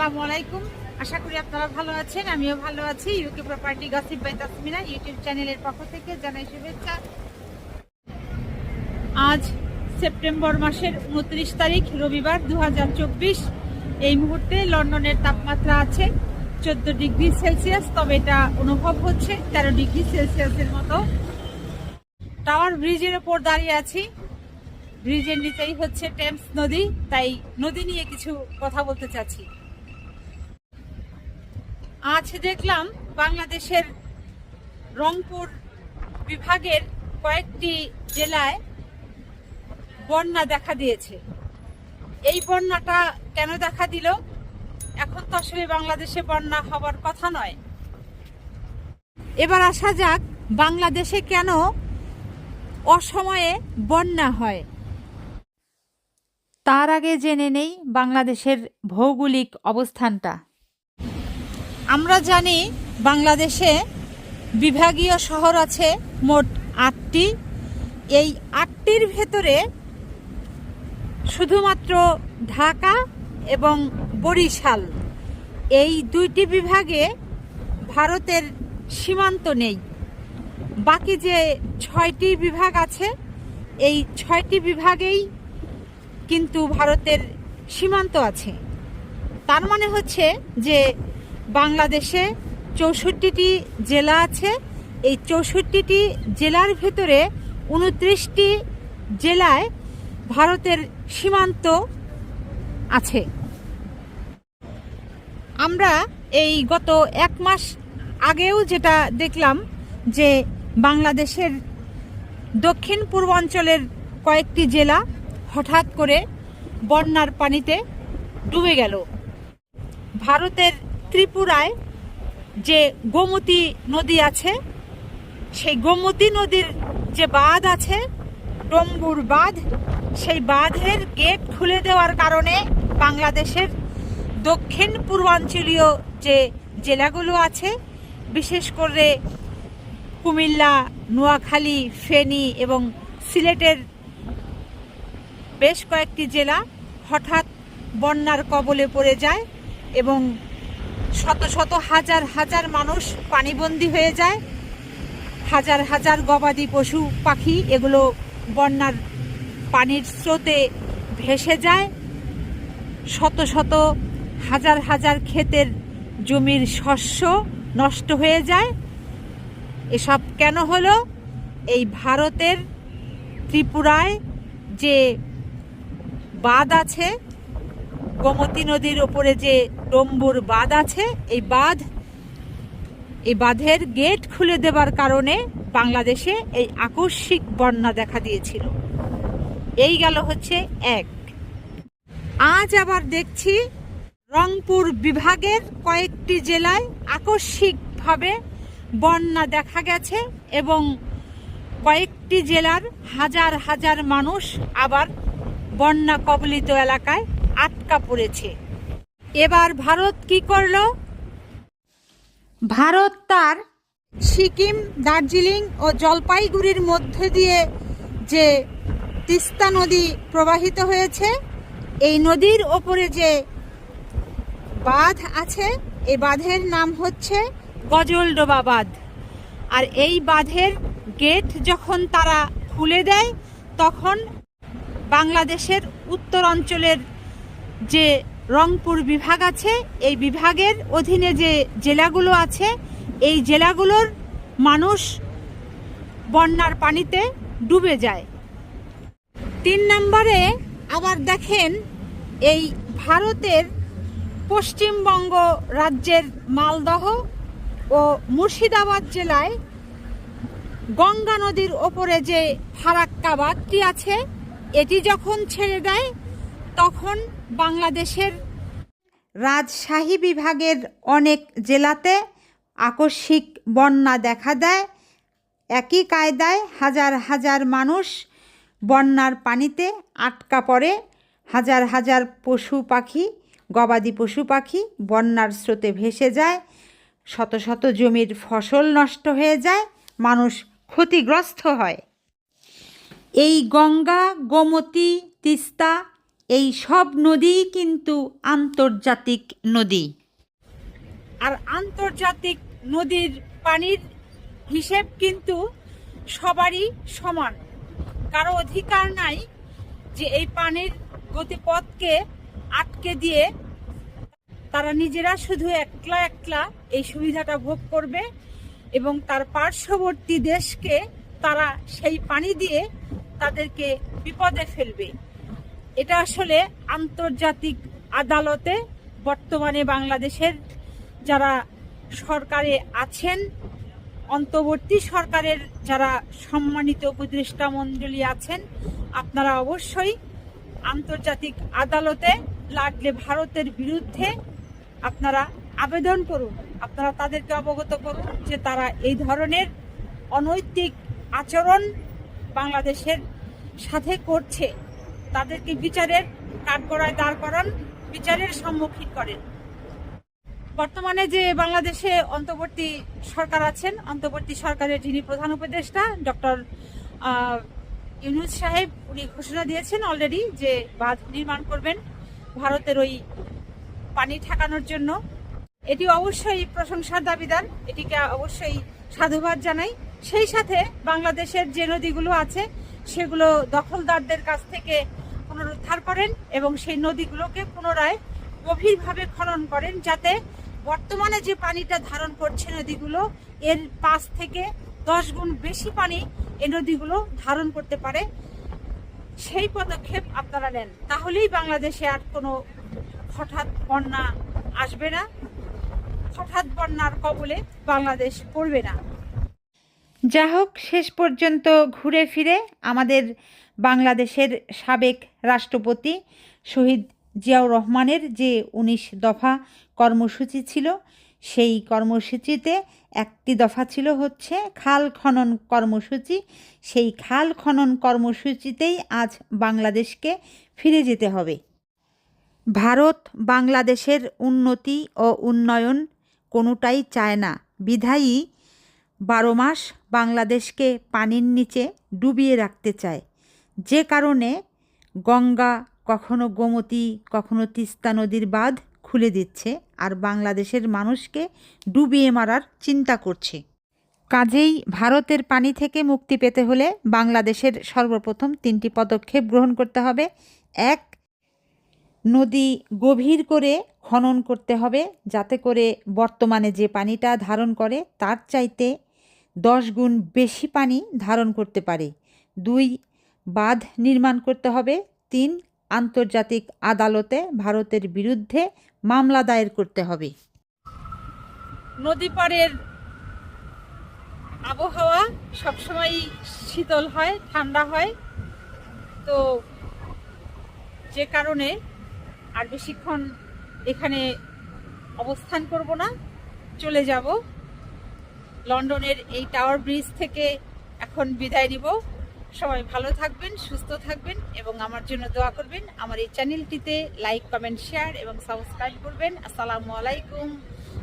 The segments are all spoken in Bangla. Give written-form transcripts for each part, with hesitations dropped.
আসসালামু আলাইকুম। আশা করি আপনারা ভালো আছেন, আমিও ভালো আছি। UK property gossip by Tasmina YouTube চ্যানেলের পক্ষ থেকে জানাই শুভেচ্ছা। আজ সেপ্টেম্বর মাসের 29 তারিখ রবিবার 2024। এই মুহূর্তে লন্ডনের তাপমাত্রা আছে 14 ডিগ্রি সেলসিয়াস, তবে এটা অনুভব হচ্ছে 13 ডিগ্রি সেলসিয়াসের মতো। টাওয়ার ব্রিজের ওপর দাঁড়িয়ে আছি। ব্রিজের নিচেই হচ্ছে টেমস নদী, তাই নদী নিয়ে কিছু কথা বলতে চাচ্ছি। আজ দেখলাম বাংলাদেশের রংপুর বিভাগের কয়েকটি জেলায় বন্যা দেখা দিয়েছে। এই বন্যাটা কেন দেখা দিল? এখন তো আসলে বাংলাদেশে বন্যা হবার কথা নয়। এবার আসা যাক বাংলাদেশে কেন অসময়ে বন্যা হয়। তার আগে জেনে নেই বাংলাদেশের ভৌগোলিক অবস্থানটা। আমরা জানি বাংলাদেশে বিভাগীয় শহর আছে মোট 8টি। এই 8টির ভেতরে শুধুমাত্র ঢাকা এবং বরিশাল এই 2টি বিভাগে ভারতের সীমান্ত নেই। বাকি যে 6টি বিভাগ আছে এই 6টি বিভাগেই কিন্তু ভারতের সীমান্ত আছে। তার মানে হচ্ছে যে বাংলাদেশে 64টি জেলা আছে। এই 64টি জেলার ভেতরে 29টি জেলায় ভারতের সীমান্ত আছে। আমরা এই গত 1 মাস আগেও যেটা দেখলাম যে বাংলাদেশের দক্ষিণ পূর্বাঞ্চলের কয়েকটি জেলা হঠাৎ করে বন্যার পানিতে ডুবে গেল। ভারতের ত্রিপুরায় যে গোমতী নদী আছে, সেই গোমতী নদীর যে বাঁধ আছে ডম্বুর বাঁধ, সেই বাঁধের গেট খুলে দেওয়ার কারণে বাংলাদেশের দক্ষিণ পূর্বাঞ্চলীয় যে জেলাগুলো আছে, বিশেষ করে কুমিল্লা, নোয়াখালী, ফেনী এবং সিলেটের বেশ কয়েকটি জেলা হঠাৎ বন্যার কবলে পড়ে যায় এবং শত শত হাজার হাজার মানুষ পানিবন্দী হয়ে যায়। হাজার হাজার গবাদি পশু পাখি এগুলো বন্যার পানির স্রোতে ভেসে যায়। শত শত হাজার হাজার ক্ষেতের জমির শস্য নষ্ট হয়ে যায়। এসব কেন হলো? এই ভারতের ত্রিপুরায় যে বাঁধ আছে, গোমতী নদীর ওপরে যে ডম্বুর বাঁধ আছে, এই বাঁধের গেট খুলে দেবার কারণে বাংলাদেশে এই আকস্মিক বন্যা দেখা দিয়েছিল। এই গেল হচ্ছে এক। আজ আবার দেখছি রংপুর বিভাগের কয়েকটি জেলায় আকস্মিকভাবে বন্যা দেখা গেছে এবং কয়েকটি জেলার হাজার হাজার মানুষ আবার বন্যা কবলিত এলাকায় আটকা পড়েছে। এবার ভারত কি করলো? ভারত তার সিকিম, দার্জিলিং ও জলপাইগুড়ির মধ্যে দিয়ে যে তিস্তা নদী প্রবাহিত হয়েছে, এই নদীর ওপরে যে বাঁধ আছে, এই বাঁধের নাম হচ্ছে গজলডোবা বাঁধ। আর এই বাঁধের গেট যখন তারা খুলে দেয়, তখন বাংলাদেশের উত্তরাঞ্চলের যে রংপুর বিভাগ আছে, এই বিভাগের অধীনে যে জেলাগুলো আছে, এই জেলাগুলোর মানুষ বন্যার পানিতে ডুবে যায়। 3 নম্বরে আবার দেখেন এই ভারতের পশ্চিমবঙ্গ রাজ্যের মালদহ ও মুর্শিদাবাদ জেলায় গঙ্গা নদীর ওপরে যে ফারাক্কা বাঁধটি আছে, এটি যখন ছেড়ে দেয় তখন বাংলাদেশের রাজশাহী বিভাগের অনেক জেলাতে আকস্মিক বন্যা দেখা দেয়। একই কায়দায় হাজার হাজার মানুষ বন্যার পানিতে আটকা পড়ে। হাজার হাজার পশু পাখি, গবাদি পশু পাখি বন্যার স্রোতে ভেসে যায়। শত শত জমির ফসল নষ্ট হয়ে যায়, মানুষ ক্ষতিগ্রস্ত হয়। এই গঙ্গা, গোমতী, তিস্তা এই সব নদীই কিন্তু আন্তর্জাতিক নদী। আর আন্তর্জাতিক নদীর পানির হিসেব কিন্তু সবারই সমান, কারো অধিকার নাই যে এই পানির গতিপথকে আটকে দিয়ে তারা নিজেরা শুধু একলা একলা এই সুবিধাটা ভোগ করবে এবং তার পার্শ্ববর্তী দেশকে তারা সেই পানি দিয়ে তাদেরকে বিপদে ফেলবে। এটা আসলে আন্তর্জাতিক আদালতে বর্তমানে বাংলাদেশের যারা সরকারে আছেন, অন্তর্বর্তী সরকারের যারা সম্মানিত উপদেষ্টা মণ্ডলী আছেন, আপনারা অবশ্যই আন্তর্জাতিক আদালতে লাগলে ভারতের বিরুদ্ধে আপনারা আবেদন করুন। আপনারা তাদেরকে অবগত করুন যে তারা এই ধরনের অনৈতিক আচরণ বাংলাদেশের সাথে করছে। তাদেরকে বিচারের কাঠগড়ায় দাঁড় করান, বিচারের সম্মুখীন করেন। বর্তমানে যে বাংলাদেশে অন্তর্বর্তী সরকার আছেন, অন্তর্বর্তী সরকারের যিনি প্রধান উপদেষ্টা ডক্টর ইউনূস সাহেব, উনি ঘোষণা দিয়েছেন অলরেডি যে বাঁধ নির্মাণ করবেন ভারতের ওই পানি ঠেকানোর জন্য। এটি অবশ্যই প্রশংসার দাবিদার, এটিকে অবশ্যই সাধুবাদ জানাই। সেই সাথে বাংলাদেশের যে নদীগুলো আছে সেগুলো দখলদারদের কাছ থেকে পুনরুদ্ধার করেন এবং সেই নদীগুলোকে পুনরায় গভীরভাবে খনন করেন, যাতে বর্তমানে যে পানিটা ধারণ করছে নদীগুলো এর 5 থেকে 10 গুণ বেশি পানি এই নদীগুলো ধারণ করতে পারে। সেই পদক্ষেপ আপনারা নেন, তাহলেই বাংলাদেশে আর কোনো হঠাৎ বন্যা আসবে না, হঠাৎ বন্যার কবলে বাংলাদেশ পড়বে না। যা হোক, শেষ পর্যন্ত ঘুরে ফিরে আমাদের বাংলাদেশের সাবেক রাষ্ট্রপতি শহীদ জিয়াউর রহমানের যে 19 দফা কর্মসূচি ছিল, সেই কর্মসূচিতে একটি দফা ছিল হচ্ছে খাল খনন কর্মসূচি। সেই খাল খনন কর্মসূচিতেই আজ বাংলাদেশকে ফিরে যেতে হবে। ভারত বাংলাদেশের উন্নতি ও উন্নয়ন কোনোটাই চায় না, বিধায়ী 12 মাস বাংলাদেশকে পানির নিচে ডুবিয়ে রাখতে চায়। যে কারণে গঙ্গা, কখনো গোমতী, কখনো তিস্তা নদীর বাঁধ খুলে দিচ্ছে আর বাংলাদেশের মানুষকে ডুবিয়ে মারার চিন্তা করছে। কাজেই ভারতের পানি থেকে মুক্তি পেতে হলে বাংলাদেশের সর্বপ্রথম 3টি পদক্ষেপ গ্রহণ করতে হবে। 1, নদী গভীর করে খনন করতে হবে, যাতে করে বর্তমানে যে পানিটা ধারণ করে তার চাইতে 10 গুণ বেশি পানি ধারণ করতে পারে। 2, বাঁধ নির্মাণ করতে হবে। 3, আন্তর্জাতিক আদালতে ভারতের বিরুদ্ধে মামলা দায়ের করতে হবে। নদী পাড়ের আবহাওয়া সবসময় শীতল হয়, ঠান্ডা হয়, তো যে কারণে আর বেশিক্ষণ এখানে অবস্থান করব না, চলে যাব লন্ডনের এই টাওয়ার ব্রিজ থেকে। এখন বিদায় নিব। সবাই ভালো থাকবেন, সুস্থ থাকবেন এবং আমার জন্য দোয়া করবেন। আমার এই চ্যানেলটিতে লাইক, কমেন্ট, শেয়ার এবং সাবস্ক্রাইব করবেন। আসসালামু আলাইকুম,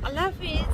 আল্লাহ হাফিজ।